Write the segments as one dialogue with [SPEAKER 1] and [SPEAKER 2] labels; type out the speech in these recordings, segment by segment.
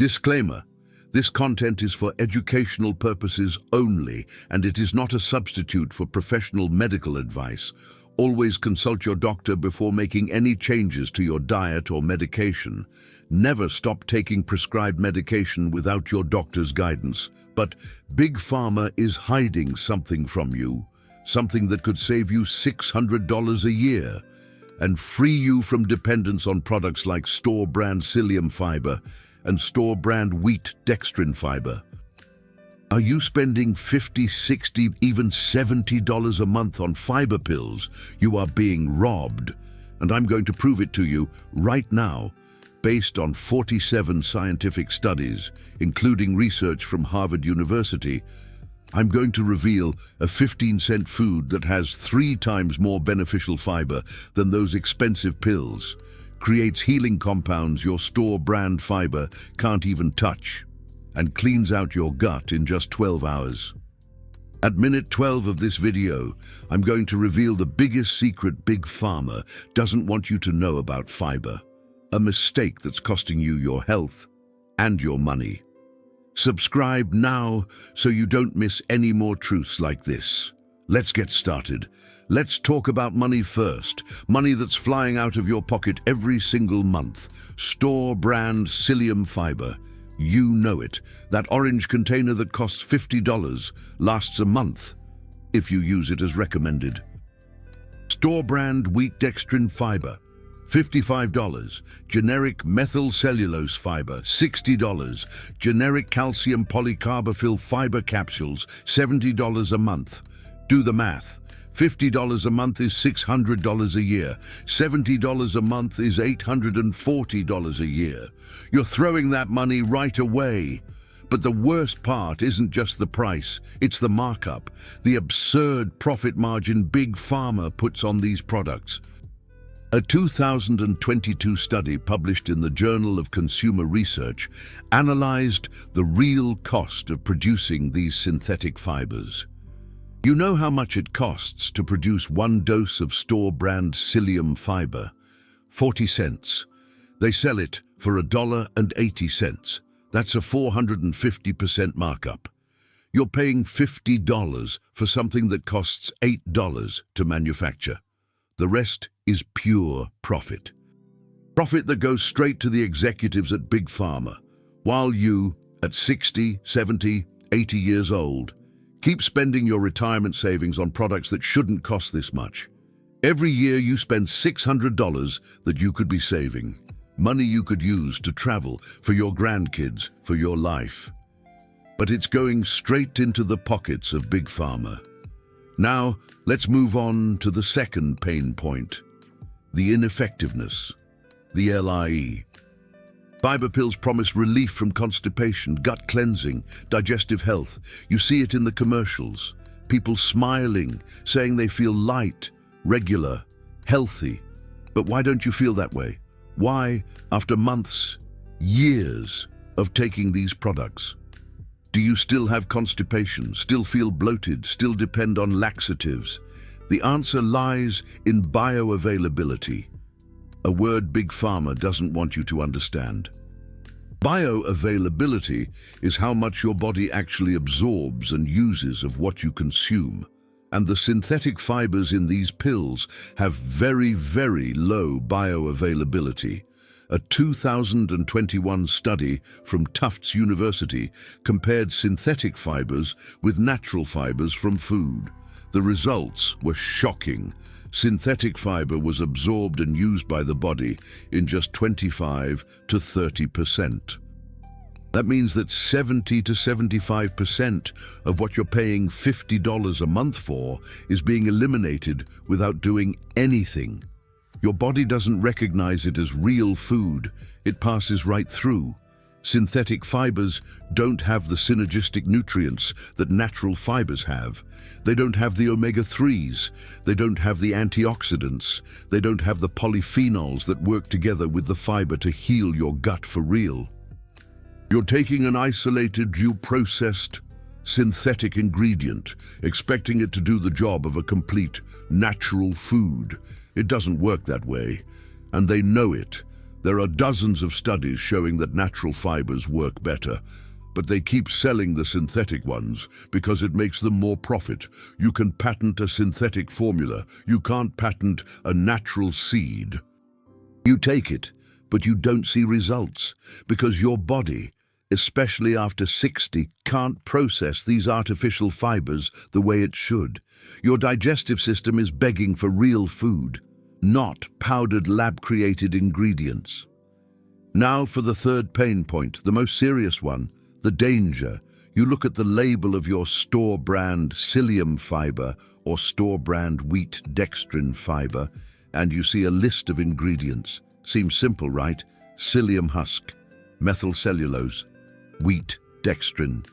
[SPEAKER 1] Disclaimer: this content is for educational purposes only, and it is not a substitute for professional medical advice. Always consult your doctor before making any changes to your diet or medication. Never stop taking prescribed medication without your doctor's guidance. But Big Pharma is hiding something from you, something that could save you $600 a year and free you from dependence on products like store-brand psyllium fiber and store-brand wheat dextrin fiber. Are you spending $50, $60, even $70 a month on fiber pills? You are being robbed, and I'm going to prove it to you right now, based on 47 scientific studies, including research from Harvard University. I'm going to reveal a 15-cent food that has 3 times more beneficial fiber than those expensive pills, creates healing compounds your store-brand fiber can't even touch, and cleans out your gut in just 12 hours. At minute 12 of this video, I'm going to reveal the biggest secret Big Pharma doesn't want you to know about fiber, a mistake that's costing you your health and your money. Subscribe now so you don't miss any more truths like this. Let's get started. Let's talk about money first. Money that's flying out of your pocket every single month. Store-brand psyllium fiber. You know it. That orange container that costs $50 lasts a month if you use it as recommended. Store-brand wheat dextrin fiber, $55. Generic methyl cellulose fiber, $60. Generic calcium polycarbophil fiber capsules, $70 a month. Do the math. $50 a month is $600 a year. $70 a month is $840 a year. You're throwing that money right away. But the worst part isn't just the price, it's the markup, the absurd profit margin Big Pharma puts on these products. A 2022 study published in the Journal of Consumer Research analyzed the real cost of producing these synthetic fibers. You know how much it costs to produce 1 dose of store-brand psyllium fiber? 40 cents. They sell it for $1.80. That's a 450% markup. You're paying $50 for something that costs $8 to manufacture. The rest is pure profit. Profit that goes straight to the executives at Big Pharma, while you, at 60, 70, 80 years old, keep spending your retirement savings on products that shouldn't cost this much. Every year you spend $600 that you could be saving. Money you could use to travel, for your grandkids, for your life. But it's going straight into the pockets of Big Pharma. Now, let's move on to the second pain point. The ineffectiveness. The LIE. Fiber pills promise relief from constipation, gut cleansing, digestive health. You see it in the commercials. People smiling, saying they feel light, regular, healthy. But why don't you feel that way? Why, after months, years of taking these products? Do you still have constipation, still feel bloated, still depend on laxatives? The answer lies in bioavailability, a word Big Pharma doesn't want you to understand. Bioavailability is how much your body actually absorbs and uses of what you consume. And the synthetic fibers in these pills have very, very low bioavailability. A 2021 study from Tufts University compared synthetic fibers with natural fibers from food. The results were shocking. Synthetic fiber was absorbed and used by the body in just 25 to 30%. That means that 70 to 75% of what you're paying $50 a month for is being eliminated without doing anything. Your body doesn't recognize it as real food. It passes right through. Synthetic fibers don't have the synergistic nutrients that natural fibers have. They don't have the omega-3s. They don't have the antioxidants. They don't have the polyphenols that work together with the fiber to heal your gut for real. You're taking an isolated, processed, synthetic ingredient, expecting it to do the job of a complete, natural food. It doesn't work that way, and they know it. There are dozens of studies showing that natural fibers work better, but they keep selling the synthetic ones because it makes them more profit. You can patent a synthetic formula. You can't patent a natural seed. You take it, but you don't see results because your body, especially after 60, can't process these artificial fibers the way it should. Your digestive system is begging for real food, not powdered lab-created ingredients. Now for the third pain point, the most serious one, the danger. You look at the label of your store-brand psyllium fiber or store-brand wheat dextrin fiber, and you see a list of ingredients. Seems simple, right? Psyllium husk, methyl cellulose, wheat dextrin.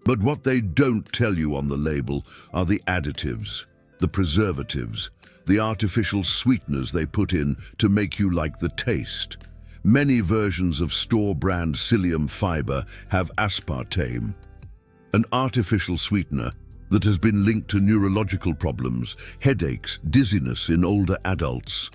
[SPEAKER 1] But what they don't tell you on the label are the additives, the preservatives, the artificial sweeteners they put in to make you like the taste. Many versions of store-brand psyllium fiber have aspartame, an artificial sweetener that has been linked to neurological problems, headaches, dizziness in older adults.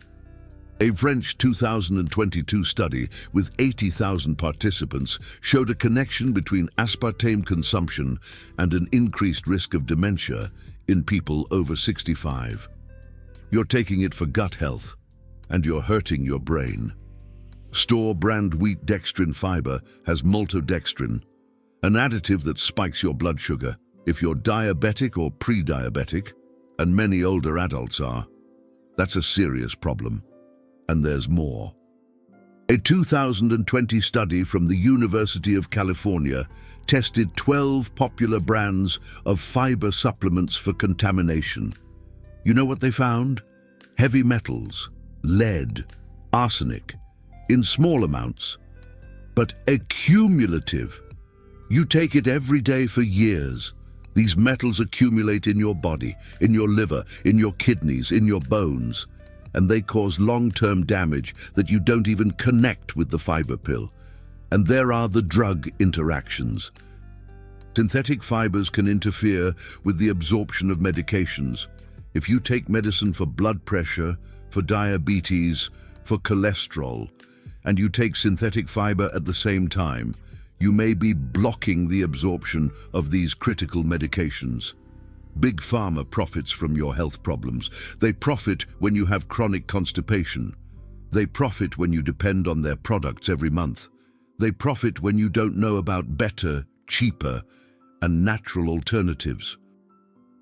[SPEAKER 1] A French 2022 study with 80,000 participants showed a connection between aspartame consumption and an increased risk of dementia in people over 65. You're taking it for gut health, and you're hurting your brain. Store-brand wheat dextrin fiber has maltodextrin, an additive that spikes your blood sugar if you're diabetic or pre-diabetic, and many older adults are. That's a serious problem. And there's more. A 2020 study from the University of California tested 12 popular brands of fiber supplements for contamination. You know what they found? Heavy metals, lead, arsenic, in small amounts, but accumulative. You take it every day for years. These metals accumulate in your body, in your liver, in your kidneys, in your bones, and they cause long-term damage that you don't even connect with the fiber pill. And there are the drug interactions. Synthetic fibers can interfere with the absorption of medications. If you take medicine for blood pressure, for diabetes, for cholesterol, and you take synthetic fiber at the same time, you may be blocking the absorption of these critical medications. Big Pharma profits from your health problems. They profit when you have chronic constipation. They profit when you depend on their products every month. They profit when you don't know about better, cheaper, and natural alternatives.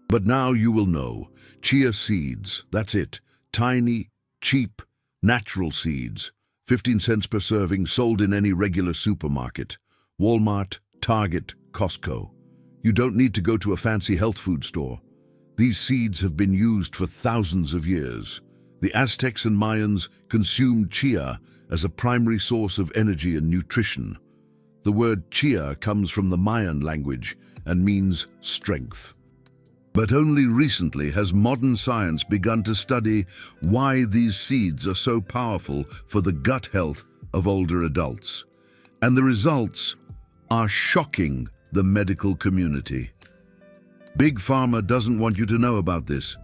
[SPEAKER 1] But now you will know. Chia seeds, that's it. Tiny, cheap, natural seeds. 15 cents per serving, sold in any regular supermarket. Walmart, Target, Costco. You don't need to go to a fancy health food store. These seeds have been used for thousands of years. The Aztecs and Mayans consumed chia as a primary source of energy and nutrition. The word chia comes from the Mayan language and means strength. But only recently has modern science begun to study why these seeds are so powerful for the gut health of older adults. And the results are shocking the medical community. Big Pharma doesn't want you to know about this,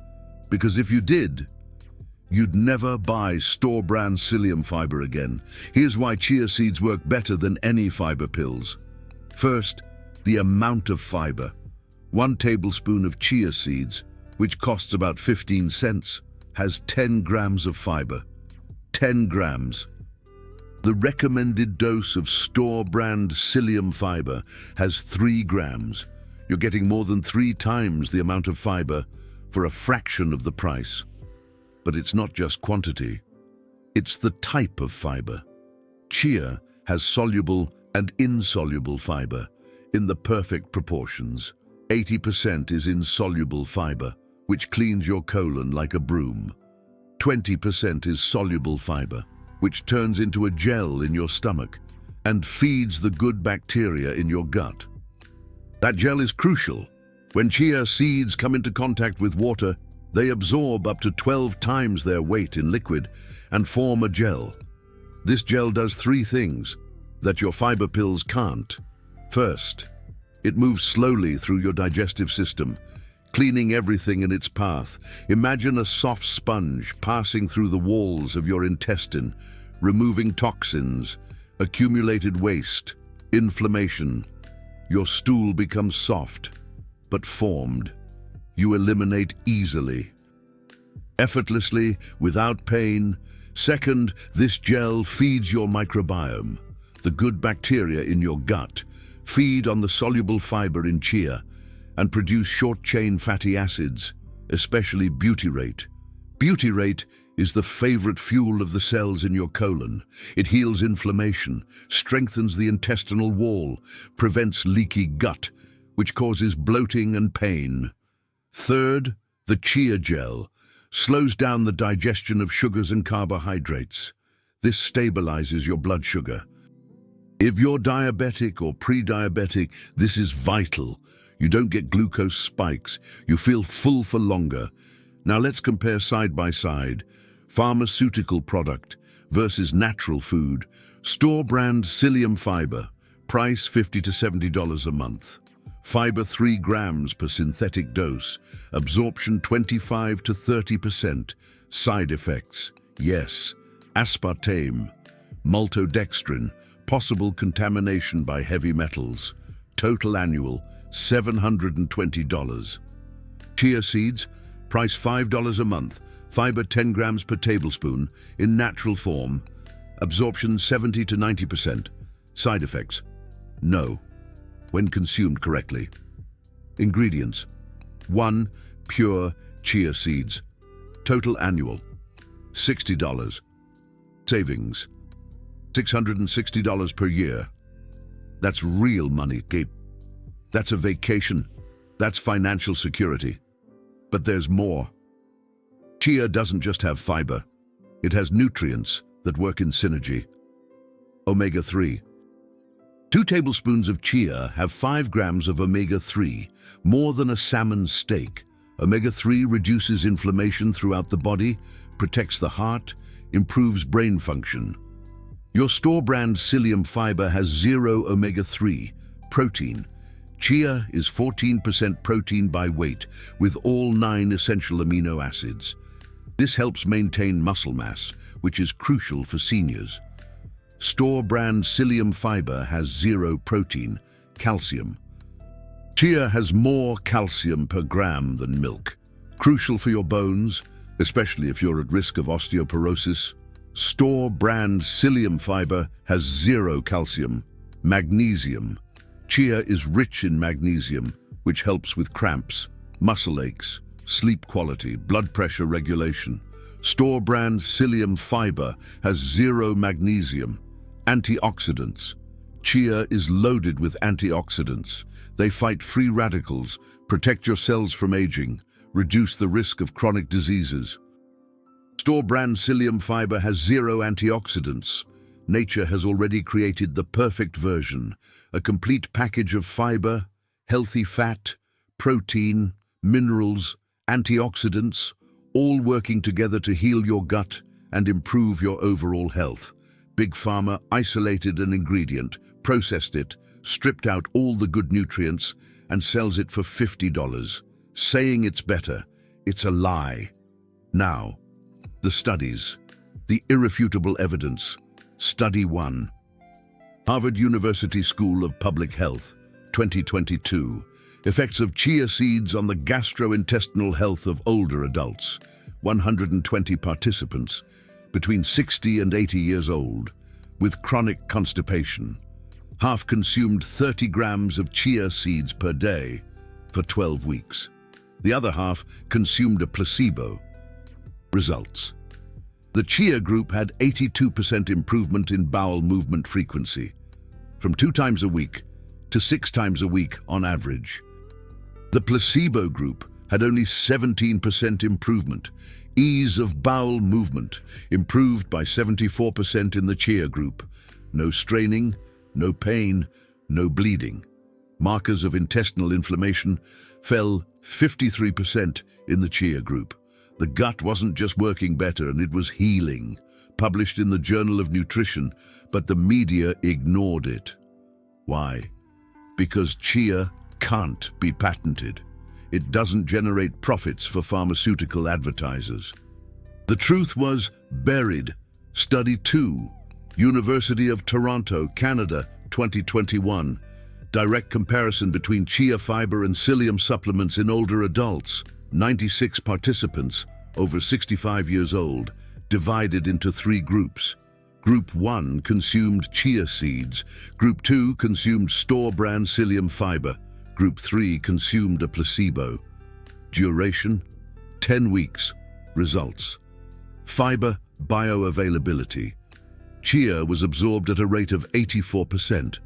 [SPEAKER 1] because if you did, you'd never buy store-brand psyllium fiber again. Here's why chia seeds work better than any fiber pills. First, the amount of fiber. 1 tablespoon of chia seeds, which costs about 15 cents, has 10 grams of fiber. 10 grams. The recommended dose of store-brand psyllium fiber has 3 grams. You're getting more than 3 times the amount of fiber for a fraction of the price. But it's not just quantity. It's the type of fiber. Chia has soluble and insoluble fiber in the perfect proportions. 80% is insoluble fiber, which cleans your colon like a broom. 20% is soluble fiber, which turns into a gel in your stomach and feeds the good bacteria in your gut. That gel is crucial. When chia seeds come into contact with water, they absorb up to 12 times their weight in liquid and form a gel. This gel does 3 things that your fiber pills can't. First, it moves slowly through your digestive system, cleaning everything in its path. Imagine a soft sponge passing through the walls of your intestine, removing toxins, accumulated waste, inflammation. Your stool becomes soft, but formed. You eliminate easily, effortlessly, without pain. Second, this gel feeds your microbiome. The good bacteria in your gut feed on the soluble fiber in chia and produce short-chain fatty acids, especially butyrate. Butyrate is the favorite fuel of the cells in your colon. It heals inflammation, strengthens the intestinal wall, prevents leaky gut, which causes bloating and pain. Third, the chia gel slows down the digestion of sugars and carbohydrates. This stabilizes your blood sugar. If you're diabetic or pre-diabetic, this is vital. You don't get glucose spikes. You feel full for longer. Now let's compare side by side. Pharmaceutical product versus natural food. Store brand psyllium fiber. Price $50 to $70 a month. Fiber 3 grams per synthetic dose. Absorption 25 to 30%. Side effects: yes, aspartame, maltodextrin, possible contamination by heavy metals. Total annual $720. Chia seeds, price $5 a month. Fiber 10 grams per tablespoon in natural form. Absorption 70 to 90%. Side effects: no, when consumed correctly. Ingredients: 1. Pure chia seeds. Total annual $60. Savings $660 per year. That's real money, Gabe. That's a vacation. That's financial security. But there's more. Chia doesn't just have fiber. It has nutrients that work in synergy. Omega-3. 2 tablespoons of chia have 5 grams of omega-3, more than a salmon steak. Omega-3 reduces inflammation throughout the body, protects the heart, improves brain function. Your store brand psyllium fiber has 0 omega-3. Protein. Chia is 14% protein by weight, with all 9 essential amino acids. This helps maintain muscle mass, which is crucial for seniors. Store brand psyllium fiber has 0 protein, calcium. Chia has more calcium per gram than milk, crucial for your bones, especially if you're at risk of osteoporosis. Store brand psyllium fiber has 0 calcium. Magnesium. Chia is rich in magnesium, which helps with cramps, muscle aches, sleep quality, blood pressure regulation. Store brand psyllium fiber has 0 magnesium. Antioxidants. Chia is loaded with antioxidants. They fight free radicals, protect your cells from aging, reduce the risk of chronic diseases. Store brand psyllium fiber has 0 antioxidants. Nature has already created the perfect version, a complete package of fiber, healthy fat, protein, minerals, antioxidants, all working together to heal your gut and improve your overall health. Big Pharma isolated an ingredient, processed it, stripped out all the good nutrients, and sells it for $50, saying it's better. It's a lie. Now, the studies, the irrefutable evidence. Study 1. Harvard University School of Public Health, 2022. Effects of chia seeds on the gastrointestinal health of older adults. 120 participants, between 60 and 80 years old, with chronic constipation. Half consumed 30 grams of chia seeds per day for 12 weeks. The other half consumed a placebo. Results. The chia group had 82% improvement in bowel movement frequency, from 2 times a week to 6 times a week on average. The placebo group had only 17% improvement. Ease of bowel movement improved by 74% in the chia group. No straining, no pain, no bleeding. Markers of intestinal inflammation fell 53% in the chia group. The gut wasn't just working better, and it was healing. Published in the Journal of Nutrition, but the media ignored it. Why? Because chia can't be patented. It doesn't generate profits for pharmaceutical advertisers. The truth was buried Study 2, University of Toronto, Canada, 2021. Direct comparison between chia fiber and psyllium supplements in older adults. 96 participants, over 65 years old, divided into 3 groups. Group 1 consumed chia seeds. Group 2 consumed store-brand psyllium fiber. Group 3 consumed a placebo. Duration: 10 weeks. Results: fiber bioavailability. Chia was absorbed at a rate of 84%.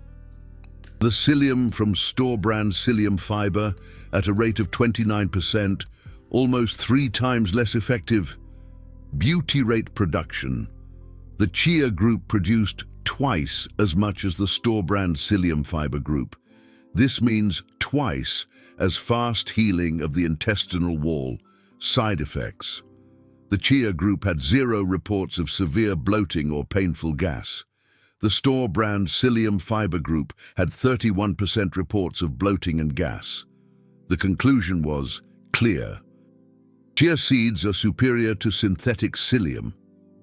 [SPEAKER 1] The psyllium from store-brand psyllium fiber at a rate of 29%, almost 3 times less effective. Butyrate production. The chia group produced twice as much as the store-brand psyllium fiber group. This means twice as fast healing of the intestinal wall. Side effects: the chia group had 0 reports of severe bloating or painful gas. The store-brand psyllium fiber group had 31% reports of bloating and gas. The conclusion was clear. Chia seeds are superior to synthetic psyllium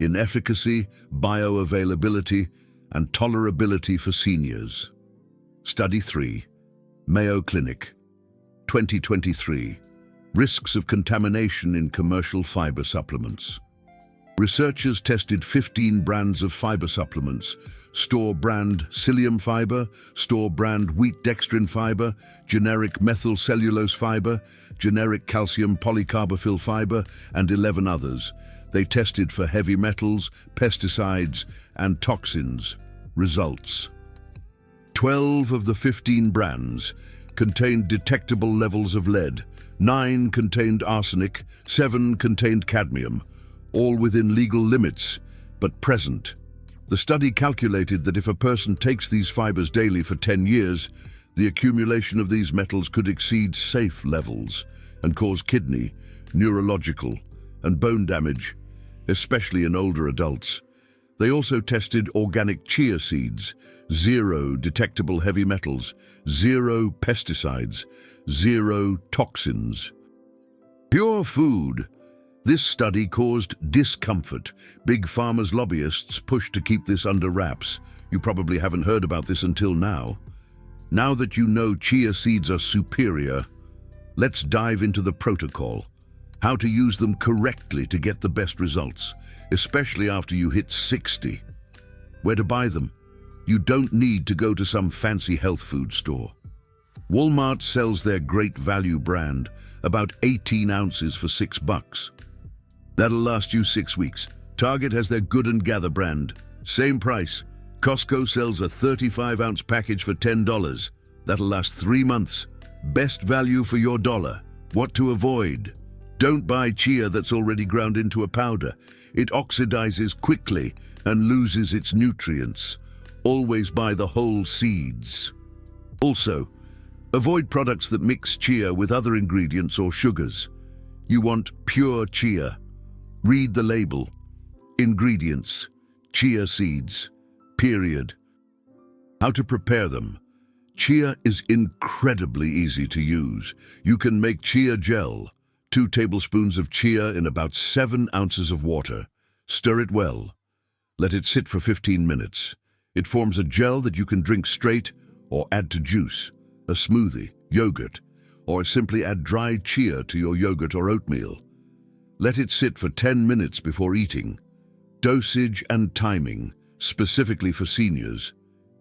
[SPEAKER 1] in efficacy, bioavailability, and tolerability for seniors. Study 3, Mayo Clinic, 2023. Risks of contamination in commercial fiber supplements. Researchers tested 15 brands of fiber supplements: store-brand psyllium fiber, store-brand wheat dextrin fiber, generic methylcellulose fiber, generic calcium polycarboxyl fiber, and 11 others. They tested for heavy metals, pesticides, and toxins. Results: 12 of the 15 brands contained detectable levels of lead, 9 contained arsenic, 7 contained cadmium, all within legal limits, but present. The study calculated that if a person takes these fibers daily for 10 years, the accumulation of these metals could exceed safe levels and cause kidney, neurological, and bone damage, especially in older adults. They also tested organic chia seeds: 0 detectable heavy metals, 0 pesticides, 0 toxins. Pure food. This study caused discomfort. Big Pharma's lobbyists pushed to keep this under wraps. You probably haven't heard about this until now. Now that you know chia seeds are superior, let's dive into the protocol. How to use them correctly to get the best results, especially after you hit 60. Where to buy them? You don't need to go to some fancy health food store. Walmart sells their Great Value brand, about 18 ounces for $6. That'll last you 6 weeks. Target has their Good and Gather brand. Same price. Costco sells a 35-ounce package for $10. That'll last 3 months. Best value for your dollar. What to avoid? Don't buy chia that's already ground into a powder. It oxidizes quickly and loses its nutrients. Always buy the whole seeds. Also, avoid products that mix chia with other ingredients or sugars. You want pure chia. Read the label. Ingredients: chia seeds. Period. How to prepare them. Chia is incredibly easy to use. You can make chia gel. 2 tablespoons of chia in about 7 ounces of water. Stir it well. Let it sit for 15 minutes. It forms a gel that you can drink straight or add to juice, a smoothie, yogurt, or simply add dried chia to your yogurt or oatmeal. Let it sit for 10 minutes before eating. Dosage and timing, specifically for seniors: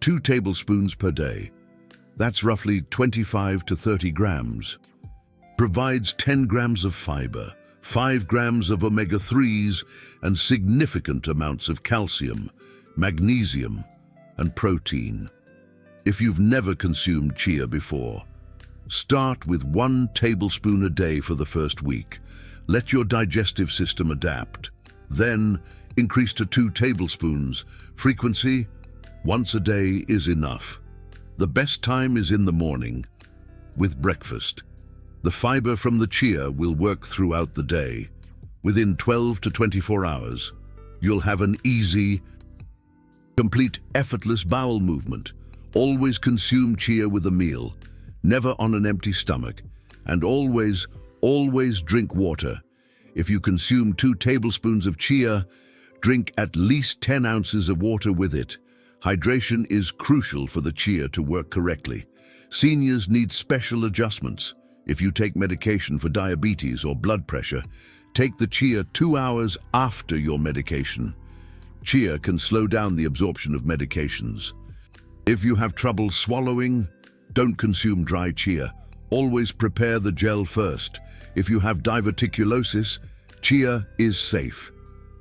[SPEAKER 1] 2 tablespoons per day. That's roughly 25 to 30 grams. Provides 10 grams of fiber, 5 grams of omega-3s, and significant amounts of calcium, magnesium, and protein. If you've never consumed chia before, start with 1 tablespoon a day for the first week. Let your digestive system adapt. Then increase to 2 tablespoons. Frequency: once a day is enough. The best time is in the morning, with breakfast. The fiber from the chia will work throughout the day. Within 12 to 24 hours, you'll have an easy, complete, effortless bowel movement. Always consume chia with a meal, never on an empty stomach, and always drink water. If you consume 2 tablespoons of chia, Drink at least 10 ounces of water with it. Hydration is crucial for the chia to work correctly. Seniors need special adjustments. If you take medication for diabetes or blood pressure, take the chia 2 hours after your medication. Chia can slow down the absorption of medications. If you have trouble swallowing, don't consume dry chia. Always prepare the gel first. If you have diverticulosis, chia is safe.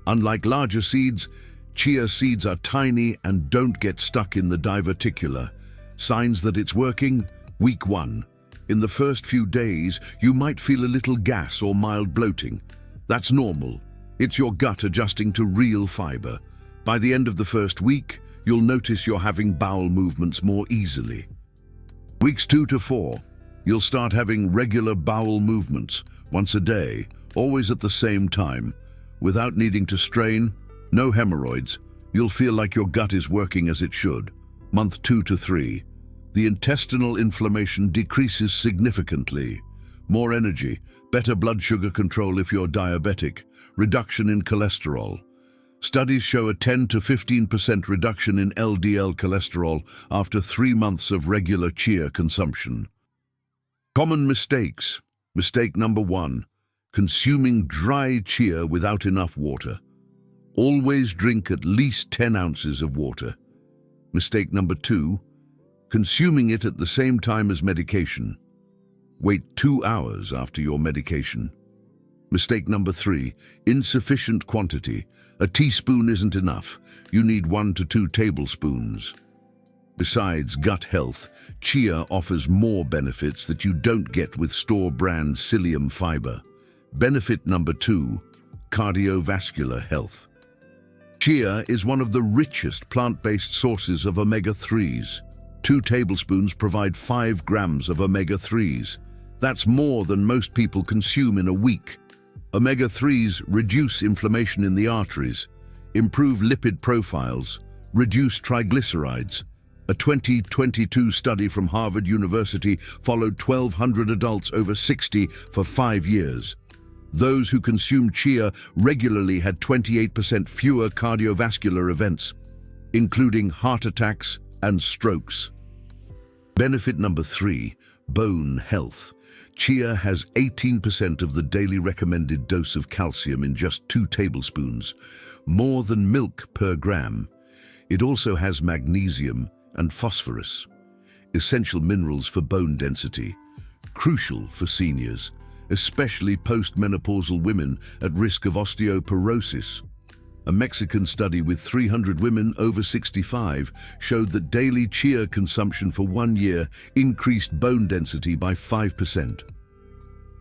[SPEAKER 1] Unlike larger seeds, chia seeds are tiny and don't get stuck in the diverticula. Signs that it's working? Week 1. In the first few days, you might feel a little gas or mild bloating. That's normal. It's your gut adjusting to real fiber. By the end of the first week, you'll notice you're having bowel movements more easily. Weeks 2 to 4, you'll start having regular bowel movements, once a day, always at the same time. Without needing to strain, no hemorrhoids, you'll feel like your gut is working as it should. Month 2 to 3, the intestinal inflammation decreases significantly. More energy, better blood sugar control if you're diabetic, reduction in cholesterol. Studies show a 10 to 15% reduction in LDL cholesterol after 3 months of regular chia consumption. Common mistakes. Mistake number 1, consuming dry chia without enough water. Always drink at least 10 ounces of water. Mistake number 2, consuming it at the same time as medication. Wait 2 hours after your medication. Mistake number 3, insufficient quantity. A teaspoon isn't enough. You need 1 to 2 tablespoons. Besides gut health, chia offers more benefits that you don't get with store-brand psyllium fiber. Benefit number 2, cardiovascular health. Chia is one of the richest plant-based sources of omega-3s. 2 tablespoons provide 5 grams of omega-3s. That's more than most people consume in a week. Omega-3s reduce inflammation in the arteries, improve lipid profiles, reduce triglycerides. A 2022 study from Harvard University followed 1,200 adults over 60 for 5 years. Those who consumed chia regularly had 28% fewer cardiovascular events, including heart attacks and strokes. Benefit number 3, bone health. Chia has 18% of the daily recommended dose of calcium in just 2 tablespoons, more than milk per gram. It also has magnesium and phosphorus, essential minerals for bone density, crucial for seniors, especially postmenopausal women at risk of osteoporosis. A Mexican study with 300 women over 65 showed that daily chia consumption for 1 year increased bone density by 5%.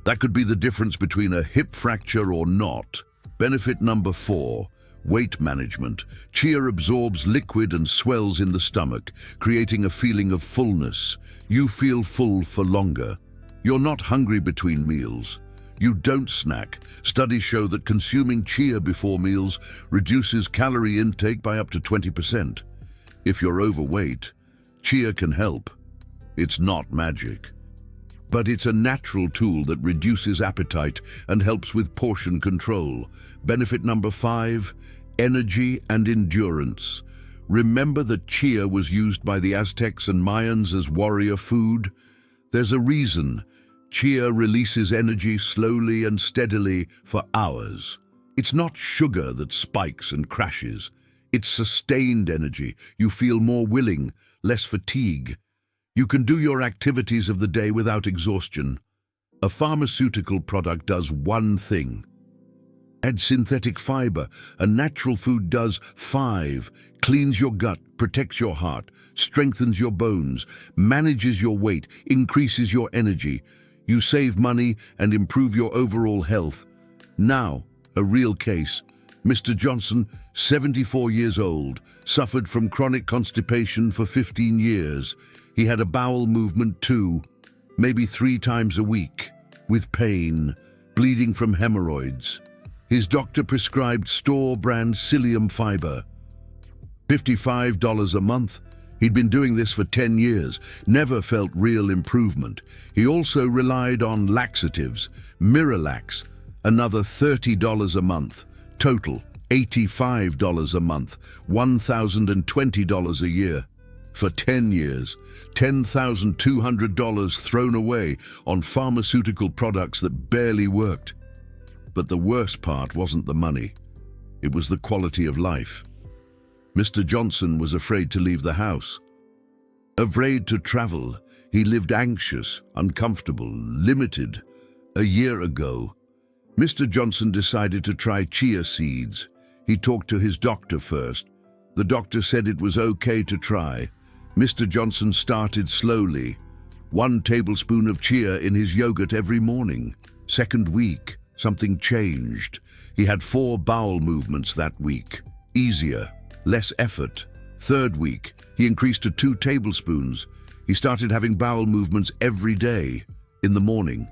[SPEAKER 1] That could be the difference between a hip fracture or not. Benefit number 4, weight management. Chia absorbs liquid and swells in the stomach, creating a feeling of fullness. You feel full for longer. You're not hungry between meals. You don't snack. Studies show that consuming chia before meals reduces calorie intake by up to 20%. If you're overweight, chia can help. It's not magic, but it's a natural tool that reduces appetite and helps with portion control. Benefit number 5, energy and endurance. Remember that chia was used by the Aztecs and Mayans as warrior food? There's a reason. Chia releases energy slowly and steadily for hours. It's not sugar that spikes and crashes. It's sustained energy. You feel more willing, less fatigue. You can do your activities of the day without exhaustion. A pharmaceutical product does one thing. Add synthetic fiber. A natural food does 5. Cleans your gut, protects your heart, strengthens your bones, manages your weight, increases your energy. You save money and improve your overall health. Now, a real case. Mr. Johnson, 74 years old, suffered from chronic constipation for 15 years. He had a bowel movement too, maybe 3 times a week, with pain, bleeding from hemorrhoids. His doctor prescribed store-brand psyllium fiber. $55 a month. He'd been doing this for 10 years, never felt real improvement. He also relied on laxatives, Miralax, another $30 a month, total $85 a month, $1,020 a year. For 10 years, $10,200 thrown away on pharmaceutical products that barely worked. But the worst part wasn't the money. It was the quality of life. Mr. Johnson was afraid to leave the house. Afraid to travel, he lived anxious, uncomfortable, limited. A year ago, Mr. Johnson decided to try chia seeds. He talked to his doctor first. The doctor said it was okay to try. Mr. Johnson started slowly. 1 tablespoon of chia in his yogurt every morning. Second week, something changed. He had 4 bowel movements that week. Easier, less effort. Third week, he increased to 2 tablespoons. He started having bowel movements every day, in the morning.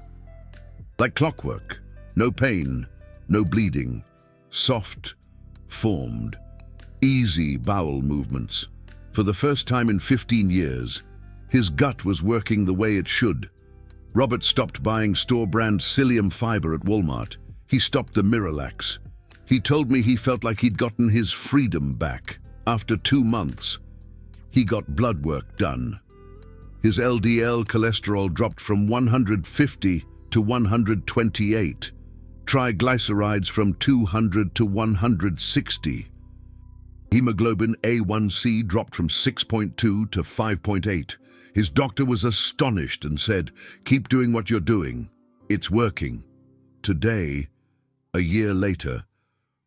[SPEAKER 1] Like clockwork. No pain, no bleeding. Soft, formed, easy bowel movements. For the first time in 15 years, his gut was working the way it should. Robert stopped buying store-brand psyllium fiber at Walmart. He stopped the Miralax. He told me he felt like he'd gotten his freedom back. After 2 months, he got blood work done. His LDL cholesterol dropped from 150 to 128. Triglycerides from 200 to 160. Hemoglobin A1C dropped from 6.2 to 5.8. His doctor was astonished and said, "Keep doing what you're doing. It's working." Today, a year later,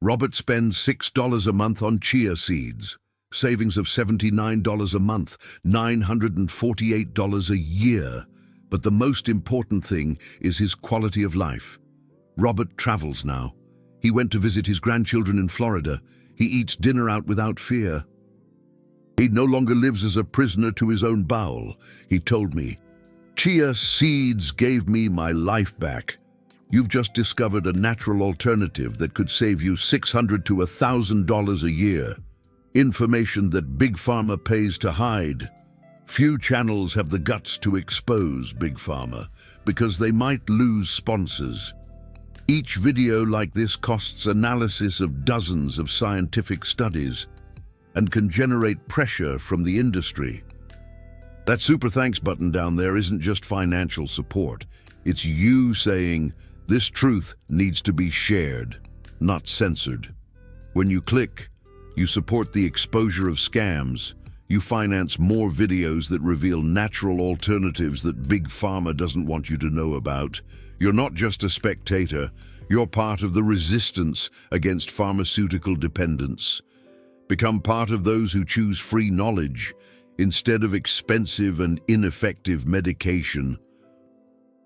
[SPEAKER 1] Robert spends $6 a month on chia seeds. Savings of $79 a month, $948 a year. But the most important thing is his quality of life. Robert travels now. He went to visit his grandchildren in Florida. He eats dinner out without fear. He no longer lives as a prisoner to his own bowel. He told me, "Chia seeds gave me my life back." You've just discovered a natural alternative that could save you $600 to $1,000 a year. Information that Big Pharma pays to hide. Few channels have the guts to expose Big Pharma because they might lose sponsors. Each video like this costs analysis of dozens of scientific studies and can generate pressure from the industry. That super thanks button down there isn't just financial support. It's you saying, this truth needs to be shared, not censored. When you click, you support the exposure of scams. You finance more videos that reveal natural alternatives that Big Pharma doesn't want you to know about. You're not just a spectator, you're part of the resistance against pharmaceutical dependence. Become part of those who choose free knowledge instead of expensive and ineffective medication.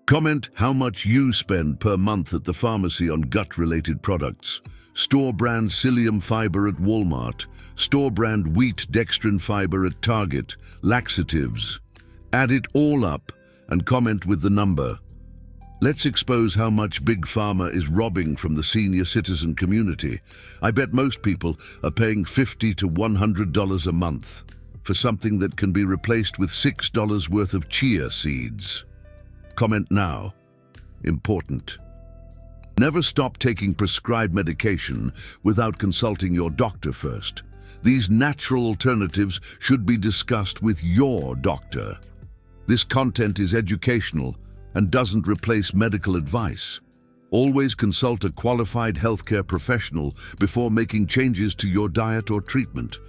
[SPEAKER 1] Comment how much you spend per month at the pharmacy on gut-related products. Store-brand psyllium fiber at Walmart. Store-brand wheat dextrin fiber at Target. Laxatives. Add it all up and comment with the number. Let's expose how much Big Pharma is robbing from the senior citizen community. I bet most people are paying $50 to $100 a month for something that can be replaced with $6 worth of chia seeds. Comment now. Important. Never stop taking prescribed medication without consulting your doctor first. These natural alternatives should be discussed with your doctor. This content is educational and doesn't replace medical advice. Always consult a qualified healthcare professional before making changes to your diet or treatment.